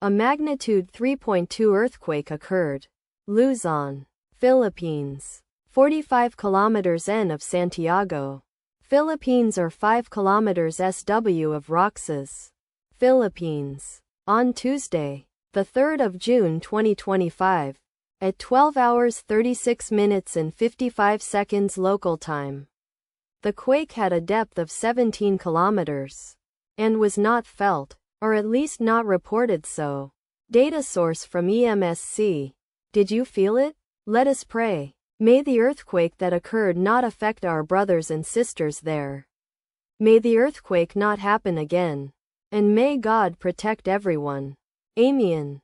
A magnitude 3.2 earthquake occurred. Luzon, Philippines. 45 kilometers N of Santiago, Philippines or 5 kilometers SW of Roxas, Philippines. On Tuesday, the 3rd of June 2025, at 12 hours 36 minutes and 55 seconds local time. The quake had a depth of 17 kilometers and was not felt, or at least not reported so. Data source from EMSC. Did you feel it? Let us pray. May the earthquake that occurred not affect our brothers and sisters there. May the earthquake not happen again. And may God protect everyone. Amen.